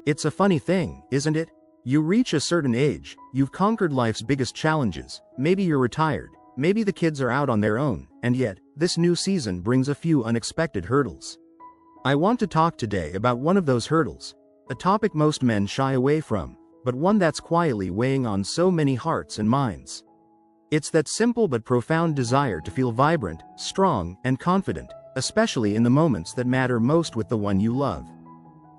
It's a funny thing, isn't it? You reach a certain age, you've conquered life's biggest challenges, maybe you're retired, maybe the kids are out on their own, and yet, this new season brings a few unexpected hurdles. I want to talk today about one of those hurdles, a topic most men shy away from, but one that's quietly weighing on so many hearts and minds. It's that simple but profound desire to feel vibrant, strong, and confident, especially in the moments that matter most with the one you love.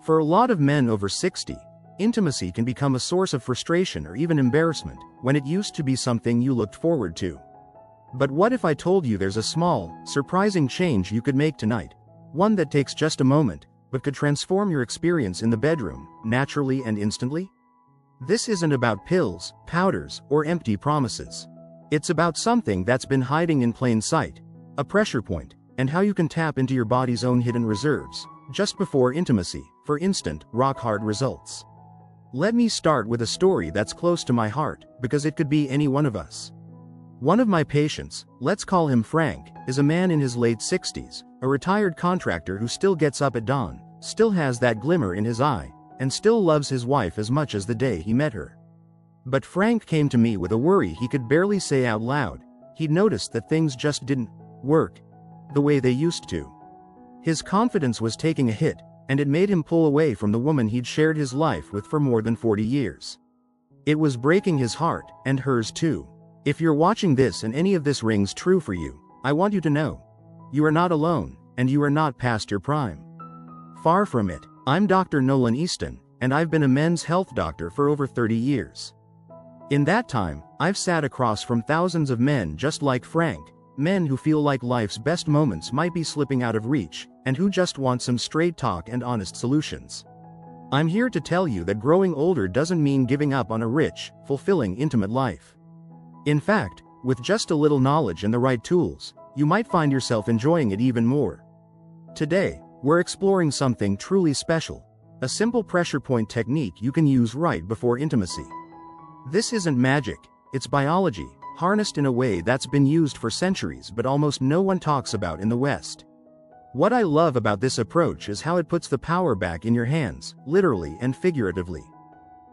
For a lot of men over 60, intimacy can become a source of frustration or even embarrassment, when it used to be something you looked forward to. But what if I told you there's a small, surprising change you could make tonight? One that takes just a moment, but could transform your experience in the bedroom, naturally and instantly? This isn't about pills, powders, or empty promises. It's about something that's been hiding in plain sight, a pressure point, and how you can tap into your body's own hidden reserves, just before intimacy, for instant, rock-hard results. Let me start with a story that's close to my heart, because it could be any one of us. One of my patients, let's call him Frank, is a man in his late 60s, a retired contractor who still gets up at dawn, still has that glimmer in his eye, and still loves his wife as much as the day he met her. But Frank came to me with a worry he could barely say out loud. He'd noticed that things just didn't work the way they used to. His confidence was taking a hit, and it made him pull away from the woman he'd shared his life with for more than 40 years. It was breaking his heart, and hers too. If you're watching this and any of this rings true for you, I want you to know, you are not alone, and you are not past your prime. Far from it. I'm Dr. Nolan Easton, and I've been a men's health doctor for over 30 years. In that time, I've sat across from thousands of men just like Frank, men who feel like life's best moments might be slipping out of reach, and who just want some straight talk and honest solutions. I'm here to tell you that growing older doesn't mean giving up on a rich, fulfilling, intimate life. In fact, with just a little knowledge and the right tools, you might find yourself enjoying it even more. Today, we're exploring something truly special, a simple pressure point technique you can use right before intimacy. This isn't magic, it's biology, harnessed in a way that's been used for centuries but almost no one talks about in the West. What I love about this approach is how it puts the power back in your hands, literally and figuratively.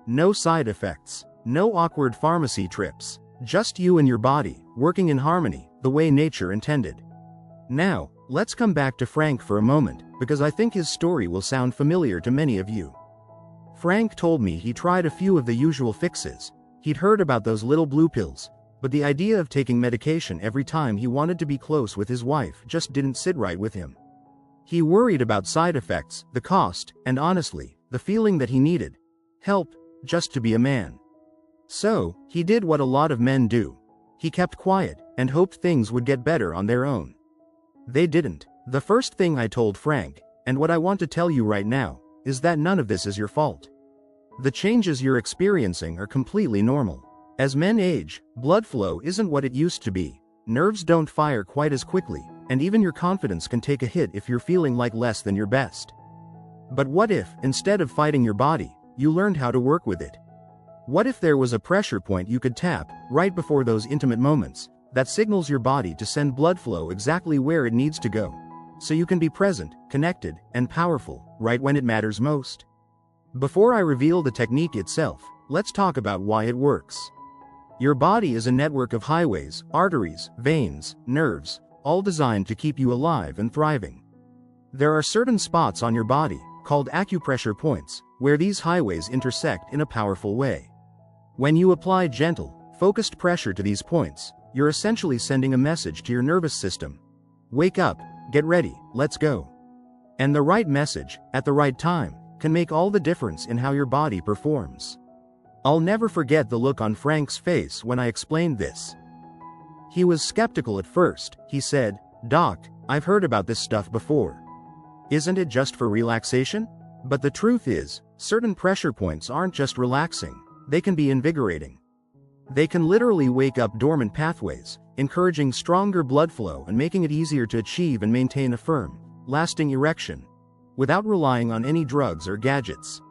No side effects, no awkward pharmacy trips, just you and your body, working in harmony, the way nature intended. Now, let's come back to Frank for a moment, because I think his story will sound familiar to many of you. Frank told me he tried a few of the usual fixes. He'd heard about those little blue pills, but the idea of taking medication every time he wanted to be close with his wife just didn't sit right with him. He worried about side effects, the cost, and honestly, the feeling that he needed help just to be a man. So, he did what a lot of men do. He kept quiet and hoped things would get better on their own. They didn't. The first thing I told Frank, and what I want to tell you right now, is that none of this is your fault. The changes you're experiencing are completely normal. As men age, blood flow isn't what it used to be, nerves don't fire quite as quickly, and even your confidence can take a hit if you're feeling like less than your best. But what if, instead of fighting your body, you learned how to work with it? What if there was a pressure point you could tap, right before those intimate moments, that signals your body to send blood flow exactly where it needs to go, so you can be present, connected, and powerful, right when it matters most? Before I reveal the technique itself, let's talk about why it works. Your body is a network of highways, arteries, veins, nerves, all designed to keep you alive and thriving. There are certain spots on your body, called acupressure points, where these highways intersect in a powerful way. When you apply gentle, focused pressure to these points, you're essentially sending a message to your nervous system. Wake up, get ready, let's go. And the right message, at the right time, can make all the difference in how your body performs. I'll never forget the look on Frank's face when I explained this. He was skeptical at first. He said, "Doc, I've heard about this stuff before. Isn't it just for relaxation?" But the truth is, certain pressure points aren't just relaxing, they can be invigorating. They can literally wake up dormant pathways, encouraging stronger blood flow and making it easier to achieve and maintain a firm, lasting erection, without relying on any drugs or gadgets.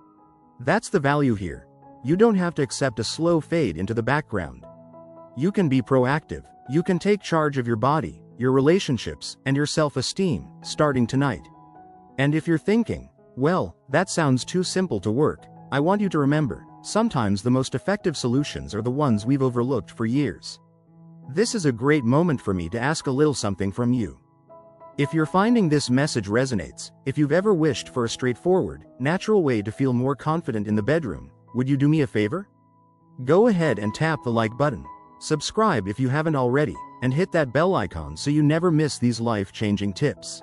That's the value here. You don't have to accept a slow fade into the background. You can be proactive. You can take charge of your body, your relationships, and your self-esteem, starting tonight. And if you're thinking, well, that sounds too simple to work, I want you to remember, sometimes the most effective solutions are the ones we've overlooked for years. This is a great moment for me to ask a little something from you. If you're finding this message resonates, if you've ever wished for a straightforward, natural way to feel more confident in the bedroom, would you do me a favor? Go ahead and tap the like button, subscribe if you haven't already, and hit that bell icon so you never miss these life-changing tips.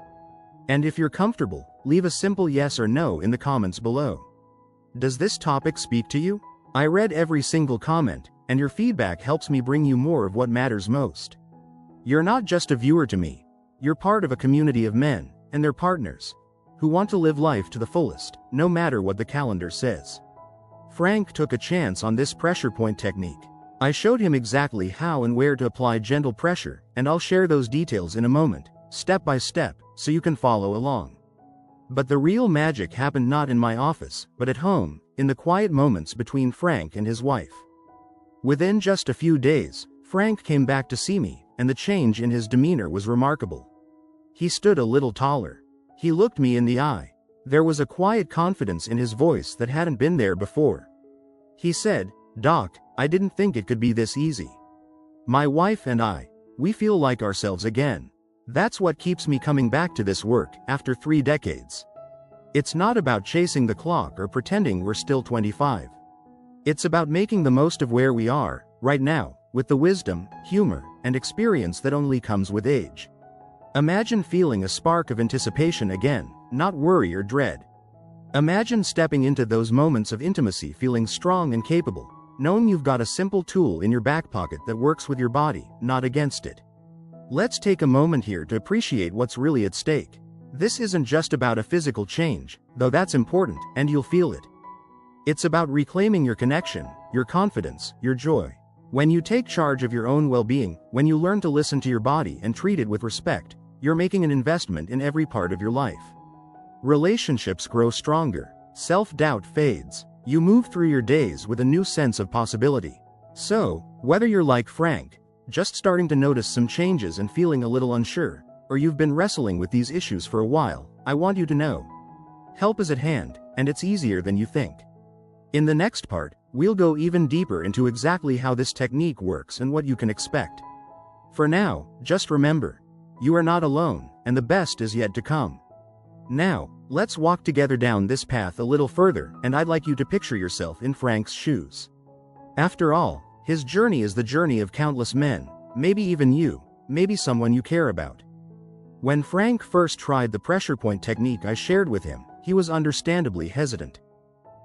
And if you're comfortable, leave a simple yes or no in the comments below. Does this topic speak to you? I read every single comment, and your feedback helps me bring you more of what matters most. You're not just a viewer to me. You're part of a community of men, and their partners, who want to live life to the fullest, no matter what the calendar says. Frank took a chance on this pressure point technique. I showed him exactly how and where to apply gentle pressure, and I'll share those details in a moment, step by step, so you can follow along. But the real magic happened not in my office, but at home, in the quiet moments between Frank and his wife. Within just a few days, Frank came back to see me, and the change in his demeanor was remarkable. He stood a little taller. He looked me in the eye. There was a quiet confidence in his voice that hadn't been there before. He said, "Doc, I didn't think it could be this easy. My wife and I, we feel like ourselves again. That's what keeps me coming back to this work after 3 decades. It's not about chasing the clock or pretending we're still 25. It's about making the most of where we are, right now, with the wisdom, humor, and experience that only comes with age. Imagine feeling a spark of anticipation again, not worry or dread. Imagine stepping into those moments of intimacy feeling strong and capable, knowing you've got a simple tool in your back pocket that works with your body, not against it." Let's take a moment here to appreciate what's really at stake. This isn't just about a physical change, though that's important, and you'll feel it. It's about reclaiming your connection, your confidence, your joy. When you take charge of your own well-being, when you learn to listen to your body and treat it with respect, you're making an investment in every part of your life. Relationships grow stronger, self-doubt fades, you move through your days with a new sense of possibility. So, whether you're like Frank, just starting to notice some changes and feeling a little unsure, or you've been wrestling with these issues for a while, I want you to know. Help is at hand, and it's easier than you think. In the next part, we'll go even deeper into exactly how this technique works and what you can expect. For now, just remember, you are not alone, and the best is yet to come. Now, let's walk together down this path a little further, and I'd like you to picture yourself in Frank's shoes. After all, his journey is the journey of countless men, maybe even you, maybe someone you care about. When Frank first tried the pressure point technique I shared with him, he was understandably hesitant.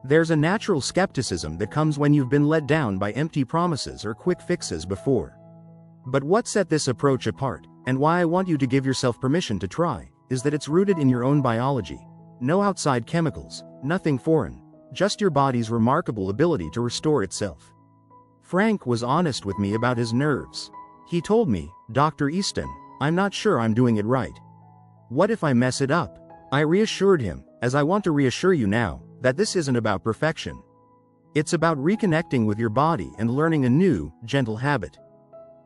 There's a natural skepticism that comes when you've been let down by empty promises or quick fixes before. But what set this approach apart, and why I want you to give yourself permission to try, is that it's rooted in your own biology. No outside chemicals, nothing foreign, just your body's remarkable ability to restore itself. Frank was honest with me about his nerves. He told me, "Dr. Easton, I'm not sure I'm doing it right. What if I mess it up?" I reassured him, as I want to reassure you now, that this isn't about perfection. It's about reconnecting with your body and learning a new, gentle habit.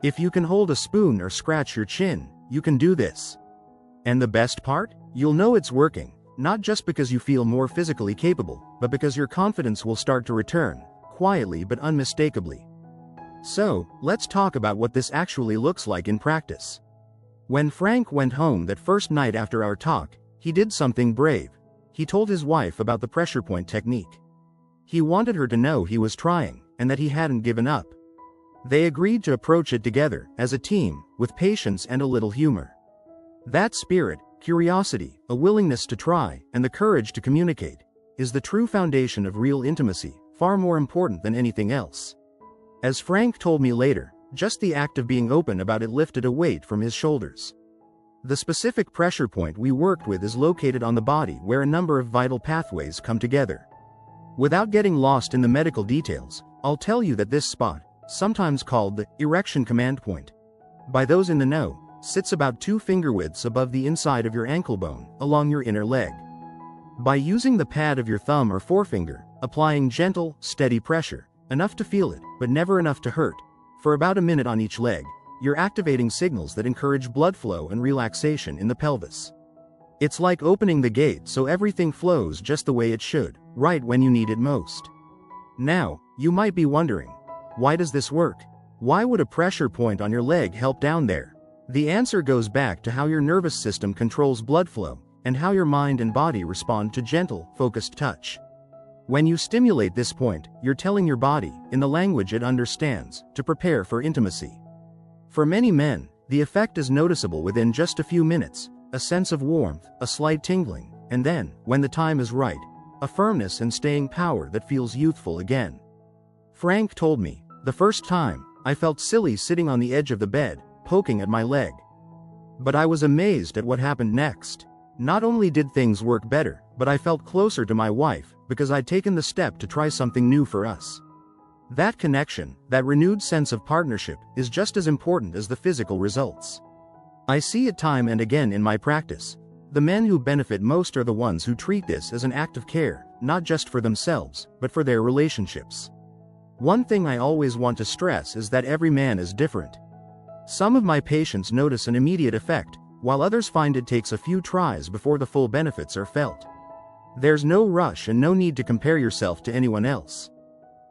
If you can hold a spoon or scratch your chin, you can do this. And the best part? You'll know it's working, not just because you feel more physically capable, but because your confidence will start to return, quietly but unmistakably. So, let's talk about what this actually looks like in practice. When Frank went home that first night after our talk, he did something brave. He told his wife about the pressure point technique. He wanted her to know he was trying, and that he hadn't given up. They agreed to approach it together, as a team, with patience and a little humor. That spirit, curiosity, a willingness to try, and the courage to communicate, is the true foundation of real intimacy, far more important than anything else. As Frank told me later, just the act of being open about it lifted a weight from his shoulders. The specific pressure point we worked with is located on the body where a number of vital pathways come together. Without getting lost in the medical details, I'll tell you that this spot, sometimes called the erection command point, by those in the know, sits about 2 finger widths above the inside of your ankle bone, along your inner leg. By using the pad of your thumb or forefinger, applying gentle, steady pressure, enough to feel it, but never enough to hurt, for about a minute on each leg, you're activating signals that encourage blood flow and relaxation in the pelvis. It's like opening the gate so everything flows just the way it should, right when you need it most. Now, you might be wondering, why does this work? Why would a pressure point on your leg help down there? The answer goes back to how your nervous system controls blood flow, and how your mind and body respond to gentle, focused touch. When you stimulate this point, you're telling your body, in the language it understands, to prepare for intimacy. For many men, the effect is noticeable within just a few minutes, a sense of warmth, a slight tingling, and then, when the time is right, a firmness and staying power that feels youthful again. Frank told me, the first time, I felt silly sitting on the edge of the bed, poking at my leg. But I was amazed at what happened next. Not only did things work better, but I felt closer to my wife, because I'd taken the step to try something new for us. That connection, that renewed sense of partnership, is just as important as the physical results. I see it time and again in my practice. The men who benefit most are the ones who treat this as an act of care, not just for themselves, but for their relationships. One thing I always want to stress is that every man is different. Some of my patients notice an immediate effect, while others find it takes a few tries before the full benefits are felt. There's no rush and no need to compare yourself to anyone else.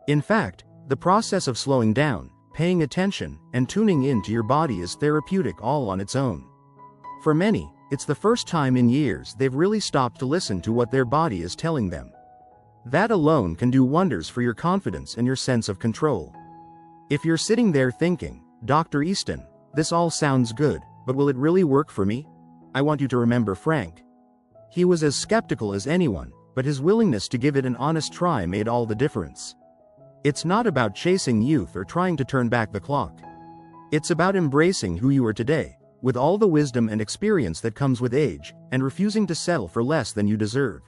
In fact, the process of slowing down, paying attention, and tuning in to your body is therapeutic all on its own. For many, it's the first time in years they've really stopped to listen to what their body is telling them. That alone can do wonders for your confidence and your sense of control. If you're sitting there thinking, Dr. Easton, this all sounds good, but will it really work for me? I want you to remember Frank. He was as skeptical as anyone, but his willingness to give it an honest try made all the difference. It's not about chasing youth or trying to turn back the clock. It's about embracing who you are today, with all the wisdom and experience that comes with age, and refusing to settle for less than you deserve.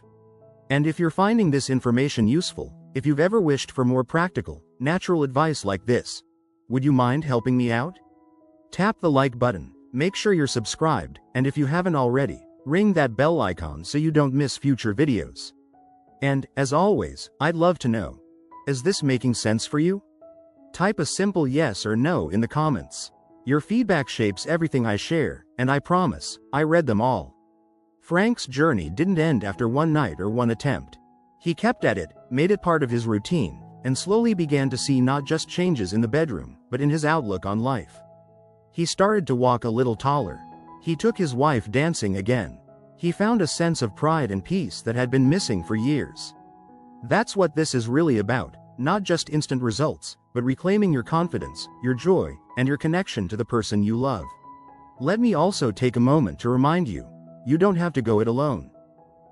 And if you're finding this information useful, if you've ever wished for more practical, natural advice like this, would you mind helping me out? Tap the like button, make sure you're subscribed, and if you haven't already, ring that bell icon so you don't miss future videos. And, as always, I'd love to know, is this making sense for you? Type a simple yes or no in the comments. Your feedback shapes everything I share, and I promise, I read them all. Frank's journey didn't end after one night or one attempt. He kept at it, made it part of his routine, and slowly began to see not just changes in the bedroom, but in his outlook on life. He started to walk a little taller. He took his wife dancing again. He found a sense of pride and peace that had been missing for years. That's what this is really about, not just instant results, but reclaiming your confidence, your joy, and your connection to the person you love. Let me also take a moment to remind you, you don't have to go it alone.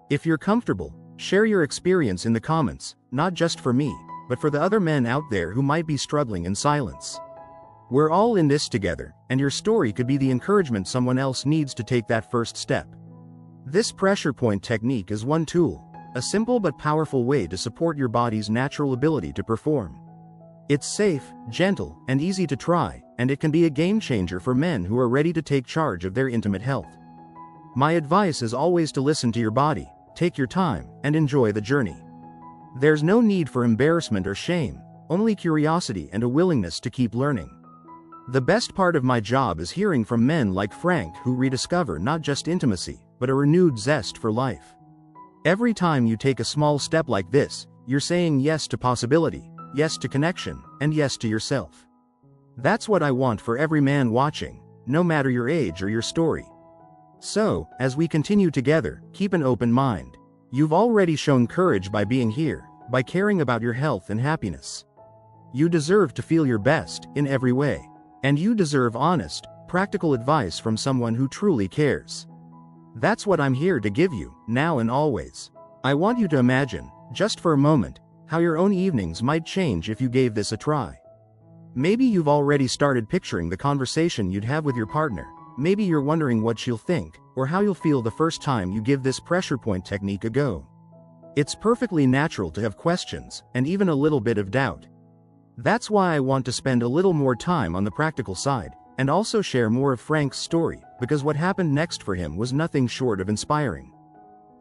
If you're comfortable, share your experience in the comments, not just for me, but for the other men out there who might be struggling in silence. We're all in this together, and your story could be the encouragement someone else needs to take that first step. This pressure point technique is one tool, a simple but powerful way to support your body's natural ability to perform. It's safe, gentle, and easy to try, and it can be a game changer for men who are ready to take charge of their intimate health. My advice is always to listen to your body, take your time, and enjoy the journey. There's no need for embarrassment or shame, only curiosity and a willingness to keep learning. The best part of my job is hearing from men like Frank who rediscover not just intimacy, but a renewed zest for life. Every time you take a small step like this, you're saying yes to possibility, yes to connection, and yes to yourself. That's what I want for every man watching, no matter your age or your story. So, as we continue together, keep an open mind. You've already shown courage by being here, by caring about your health and happiness. You deserve to feel your best, in every way. And you deserve honest, practical advice from someone who truly cares. That's what I'm here to give you, now and always. I want you to imagine, just for a moment, how your own evenings might change if you gave this a try. Maybe you've already started picturing the conversation you'd have with your partner. Maybe you're wondering what she'll think, or how you'll feel the first time you give this pressure point technique a go. It's perfectly natural to have questions, and even a little bit of doubt. That's why I want to spend a little more time on the practical side, and also share more of Frank's story, because what happened next for him was nothing short of inspiring.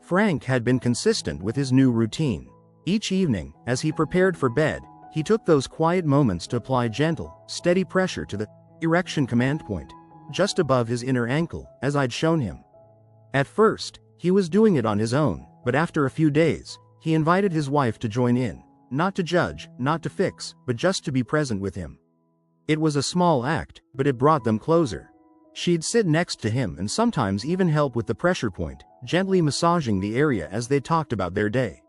Frank had been consistent with his new routine. Each evening, as he prepared for bed, he took those quiet moments to apply gentle, steady pressure to the erection command point, just above his inner ankle, as I'd shown him. At first, he was doing it on his own, but after a few days, He invited his wife to join in, not to judge, not to fix, but just to be present with him. It was a small act, but it brought them closer. She'd sit next to him and sometimes even help with the pressure point, gently massaging the area as they talked about their day.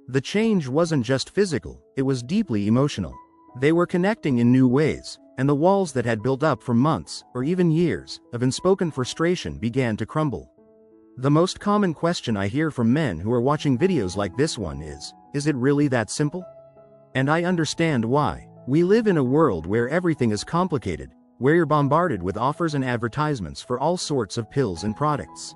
The change wasn't just physical, it was deeply emotional. They were connecting in new ways, and the walls that had built up for months, or even years, of unspoken frustration began to crumble. The most common question I hear from men who are watching videos like this one is it really that simple? And I understand why. We live in a world where everything is complicated, where you're bombarded with offers and advertisements for all sorts of pills and products.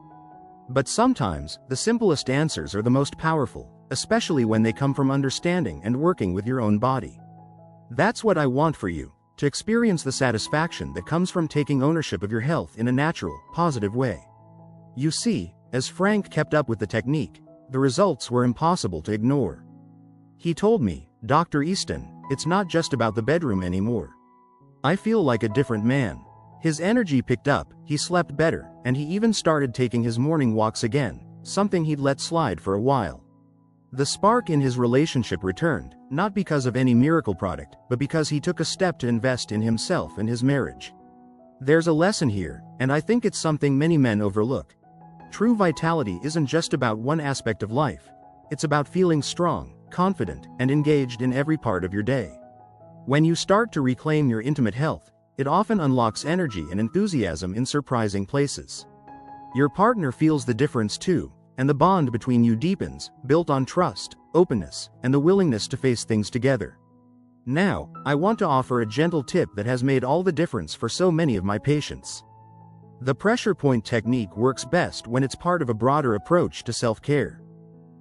But sometimes, the simplest answers are the most powerful, especially when they come from understanding and working with your own body. That's what I want for you, to experience the satisfaction that comes from taking ownership of your health in a natural, positive way. You see, as Frank kept up with the technique, the results were impossible to ignore. He told me, "Dr. Easton, it's not just about the bedroom anymore. I feel like a different man." His energy picked up, he slept better, and he even started taking his morning walks again, something he'd let slide for a while. The spark in his relationship returned, not because of any miracle product, but because he took a step to invest in himself and his marriage. There's a lesson here, and I think it's something many men overlook. True vitality isn't just about one aspect of life. It's about feeling strong, confident, and engaged in every part of your day. When you start to reclaim your intimate health, it often unlocks energy and enthusiasm in surprising places. Your partner feels the difference too, and the bond between you deepens, built on trust, openness, and the willingness to face things together. Now, I want to offer a gentle tip that has made all the difference for so many of my patients. The pressure point technique works best when it's part of a broader approach to self-care.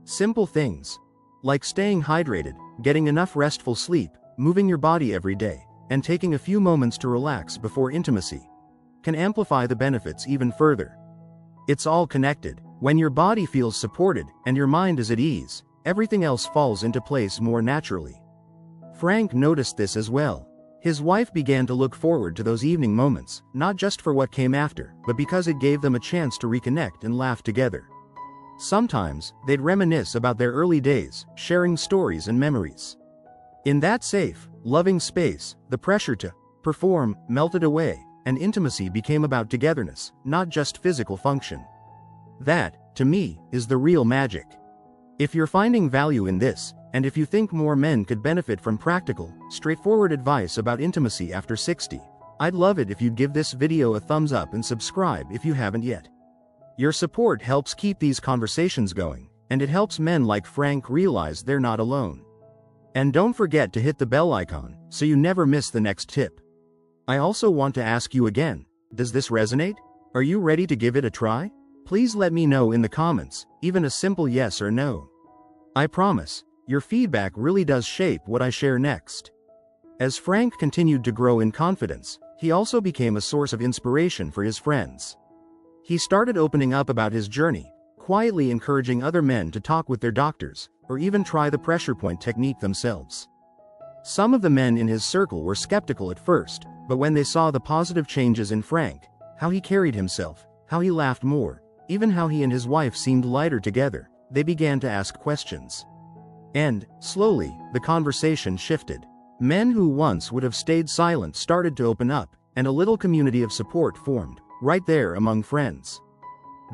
Simple things, like staying hydrated, getting enough restful sleep, moving your body every day, and taking a few moments to relax before intimacy, can amplify the benefits even further. It's all connected. When your body feels supported, and your mind is at ease, everything else falls into place more naturally. Frank noticed this as well. His wife began to look forward to those evening moments, not just for what came after, but because it gave them a chance to reconnect and laugh together. Sometimes, they'd reminisce about their early days, sharing stories and memories. In that safe, loving space, the pressure to perform melted away, and intimacy became about togetherness, not just physical function. That, to me, is the real magic. If you're finding value in this, and if you think more men could benefit from practical, straightforward advice about intimacy after 60, I'd love it if you'd give this video a thumbs up and subscribe if you haven't yet. Your support helps keep these conversations going, and it helps men like Frank realize they're not alone. And don't forget to hit the bell icon, so you never miss the next tip. I also want to ask you again, does this resonate? Are you ready to give it a try? Please let me know in the comments, even a simple yes or no. I promise, your feedback really does shape what I share next. As Frank continued to grow in confidence, he also became a source of inspiration for his friends. He started opening up about his journey, quietly encouraging other men to talk with their doctors, or even try the pressure point technique themselves. Some of the men in his circle were skeptical at first, but when they saw the positive changes in Frank, how he carried himself, how he laughed more, even how he and his wife seemed lighter together, they began to ask questions. And, slowly, the conversation shifted. Men who once would have stayed silent started to open up, and a little community of support formed, right there among friends.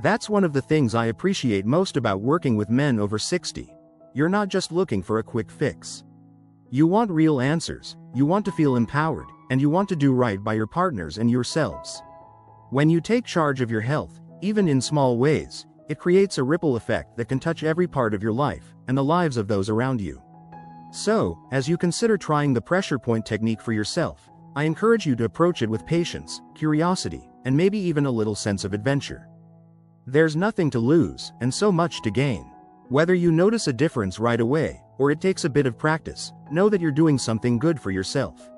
That's one of the things I appreciate most about working with men over 60. You're not just looking for a quick fix. You want real answers, you want to feel empowered, and you want to do right by your partners and yourselves. When you take charge of your health, even in small ways, it creates a ripple effect that can touch every part of your life, and the lives of those around you. So, as you consider trying the pressure point technique for yourself, I encourage you to approach it with patience, curiosity, and maybe even a little sense of adventure. There's nothing to lose, and so much to gain. Whether you notice a difference right away, or it takes a bit of practice, know that you're doing something good for yourself.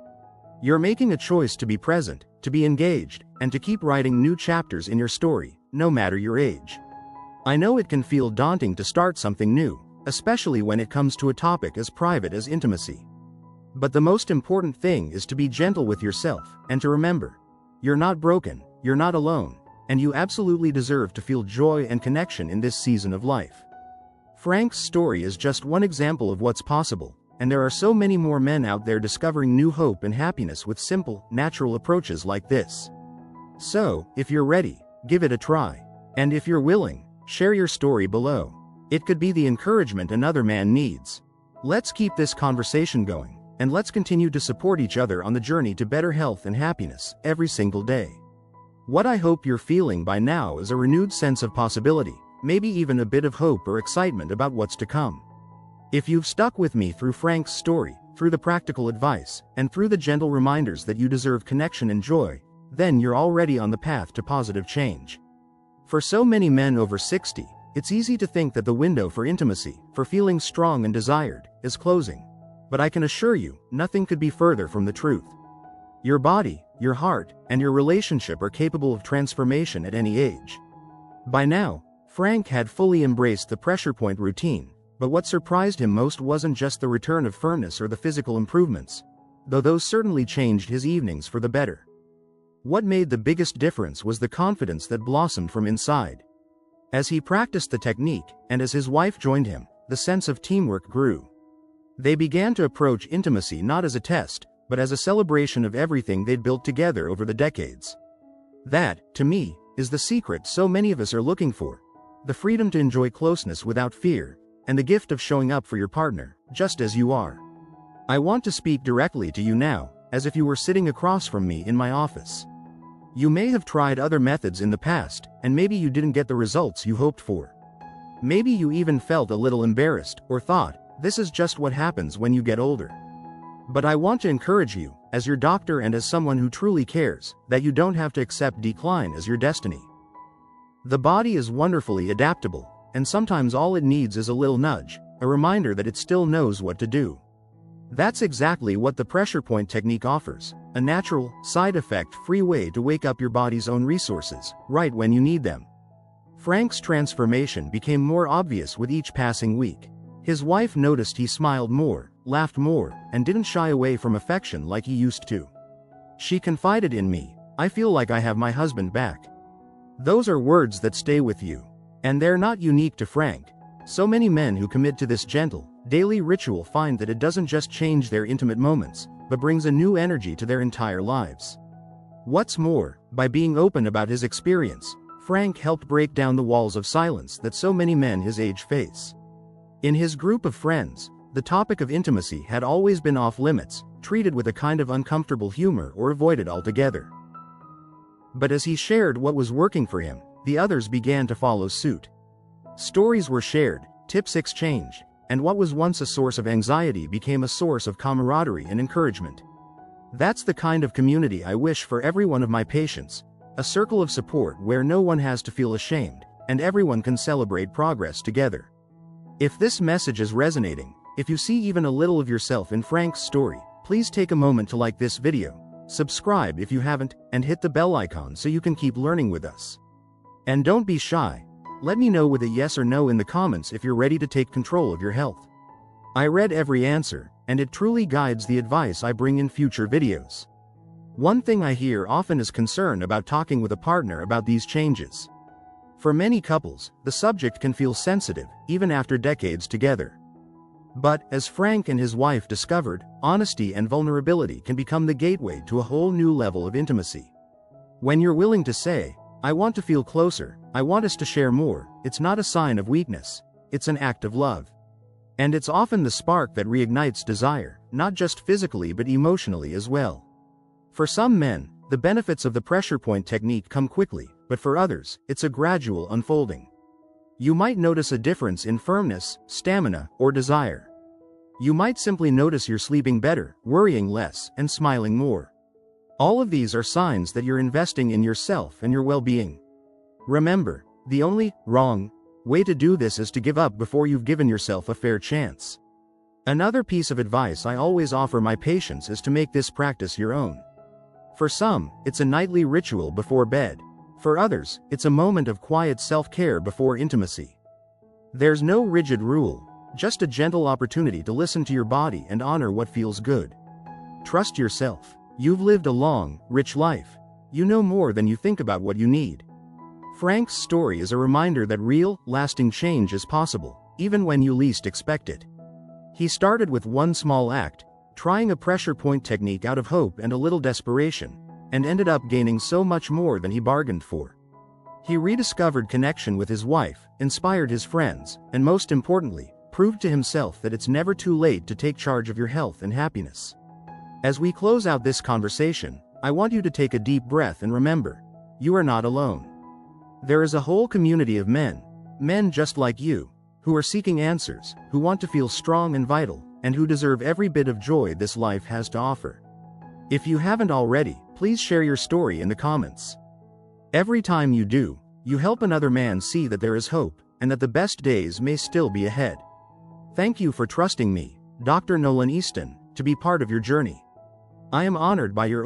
You're making a choice to be present, to be engaged, and to keep writing new chapters in your story, no matter your age. I know it can feel daunting to start something new, especially when it comes to a topic as private as intimacy. But the most important thing is to be gentle with yourself, and to remember, you're not broken, you're not alone, and you absolutely deserve to feel joy and connection in this season of life. Frank's story is just one example of what's possible, and there are so many more men out there discovering new hope and happiness with simple, natural approaches like this. So, if you're ready, give it a try. And if you're willing, share your story below. It could be the encouragement another man needs. Let's keep this conversation going, and let's continue to support each other on the journey to better health and happiness every single day. What I hope you're feeling by now is a renewed sense of possibility, maybe even a bit of hope or excitement about what's to come. If you've stuck with me through Frank's story, through the practical advice, and through the gentle reminders that you deserve connection and joy, then you're already on the path to positive change. For so many men over 60, it's easy to think that the window for intimacy, for feeling strong and desired, is closing. But I can assure you, nothing could be further from the truth. Your body, your heart, and your relationship are capable of transformation at any age. By now, Frank had fully embraced the pressure point routine, but what surprised him most wasn't just the return of firmness or the physical improvements, though those certainly changed his evenings for the better. What made the biggest difference was the confidence that blossomed from inside. As he practiced the technique, and as his wife joined him, the sense of teamwork grew. They began to approach intimacy not as a test, but as a celebration of everything they'd built together over the decades. That, to me, is the secret so many of us are looking for. The freedom to enjoy closeness without fear, and the gift of showing up for your partner, just as you are. I want to speak directly to you now, as if you were sitting across from me in my office. You may have tried other methods in the past, and maybe you didn't get the results you hoped for. Maybe you even felt a little embarrassed, or thought, this is just what happens when you get older. But I want to encourage you, as your doctor and as someone who truly cares, that you don't have to accept decline as your destiny. The body is wonderfully adaptable, and sometimes all it needs is a little nudge, a reminder that it still knows what to do. That's exactly what the pressure point technique offers, a natural, side effect-free way to wake up your body's own resources, right when you need them. Frank's transformation became more obvious with each passing week. His wife noticed he smiled more, laughed more, and didn't shy away from affection like he used to. She confided in me, "I feel like I have my husband back." Those are words that stay with you. And they're not unique to Frank. So many men who commit to this gentle, daily ritual find that it doesn't just change their intimate moments, but brings a new energy to their entire lives. What's more, by being open about his experience, Frank helped break down the walls of silence that so many men his age face. In his group of friends, the topic of intimacy had always been off limits, treated with a kind of uncomfortable humor or avoided altogether. But as he shared what was working for him, the others began to follow suit. Stories were shared, tips exchanged, and what was once a source of anxiety became a source of camaraderie and encouragement. That's the kind of community I wish for every one of my patients, a circle of support where no one has to feel ashamed, and everyone can celebrate progress together. If this message is resonating, if you see even a little of yourself in Frank's story, please take a moment to like this video, subscribe if you haven't, and hit the bell icon so you can keep learning with us. And don't be shy. Let me know with a yes or no in the comments if you're ready to take control of your health. I read every answer, and it truly guides the advice I bring in future videos. One thing I hear often is concern about talking with a partner about these changes. For many couples, the subject can feel sensitive, even after decades together. But, as Frank and his wife discovered, honesty and vulnerability can become the gateway to a whole new level of intimacy. When you're willing to say, "I want to feel closer, I want us to share more," it's not a sign of weakness, it's an act of love. And it's often the spark that reignites desire, not just physically but emotionally as well. For some men, the benefits of the pressure point technique come quickly, but for others, it's a gradual unfolding. You might notice a difference in firmness, stamina, or desire. You might simply notice you're sleeping better, worrying less, and smiling more. All of these are signs that you're investing in yourself and your well-being. Remember, the only wrong way to do this is to give up before you've given yourself a fair chance. Another piece of advice I always offer my patients is to make this practice your own. For some, it's a nightly ritual before bed. For others, it's a moment of quiet self-care before intimacy. There's no rigid rule, just a gentle opportunity to listen to your body and honor what feels good. Trust yourself. You've lived a long, rich life. You know more than you think about what you need. Frank's story is a reminder that real, lasting change is possible, even when you least expect it. He started with one small act, trying a pressure point technique out of hope and a little desperation, and ended up gaining so much more than he bargained for. He rediscovered connection with his wife, inspired his friends, and most importantly, proved to himself that it's never too late to take charge of your health and happiness. As we close out this conversation, I want you to take a deep breath and remember, you are not alone. There is a whole community of men just like you, who are seeking answers, who want to feel strong and vital, and who deserve every bit of joy this life has to offer. If you haven't already, please share your story in the comments. Every time you do, you help another man see that there is hope, and that the best days may still be ahead. Thank you for trusting me, Dr. Nolan Easton, to be part of your journey. I am honored by your